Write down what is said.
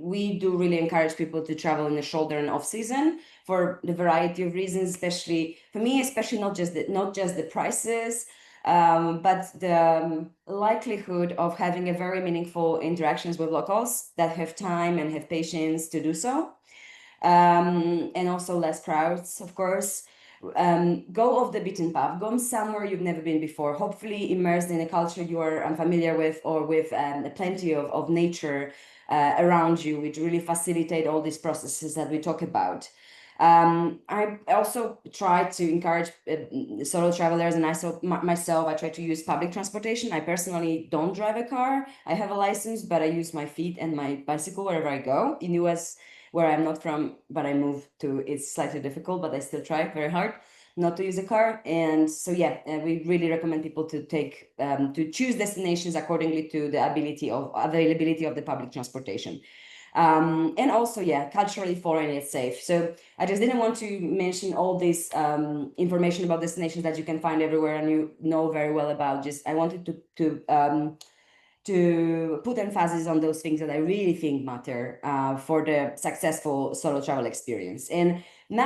we do really encourage people to travel in the shoulder and off season for the variety of reasons, especially for me, especially not just the prices, but the likelihood of having a very meaningful interactions with locals that have time and have patience to do so. And also less crowds, of course. Go off the beaten path, go somewhere you've never been before, hopefully immersed in a culture you are unfamiliar with, or with plenty of nature around you, which really facilitate all these processes that we talk about. I also try to encourage solo travelers, and myself, I try to use public transportation. I personally don't drive a car. I have a license, but I use my feet and my bicycle wherever I go. In US, where I'm not from, but I moved to, it's slightly difficult, but I still try very hard not to use a car. And so, yeah, we really recommend people to take, to choose destinations accordingly to the availability of the public transportation. And also, yeah, culturally foreign, it's safe. So I just didn't want to mention all this information about destinations that you can find everywhere and you know very well about. Just I wanted to put emphasis on those things that I really think matter for the successful solo travel experience. And now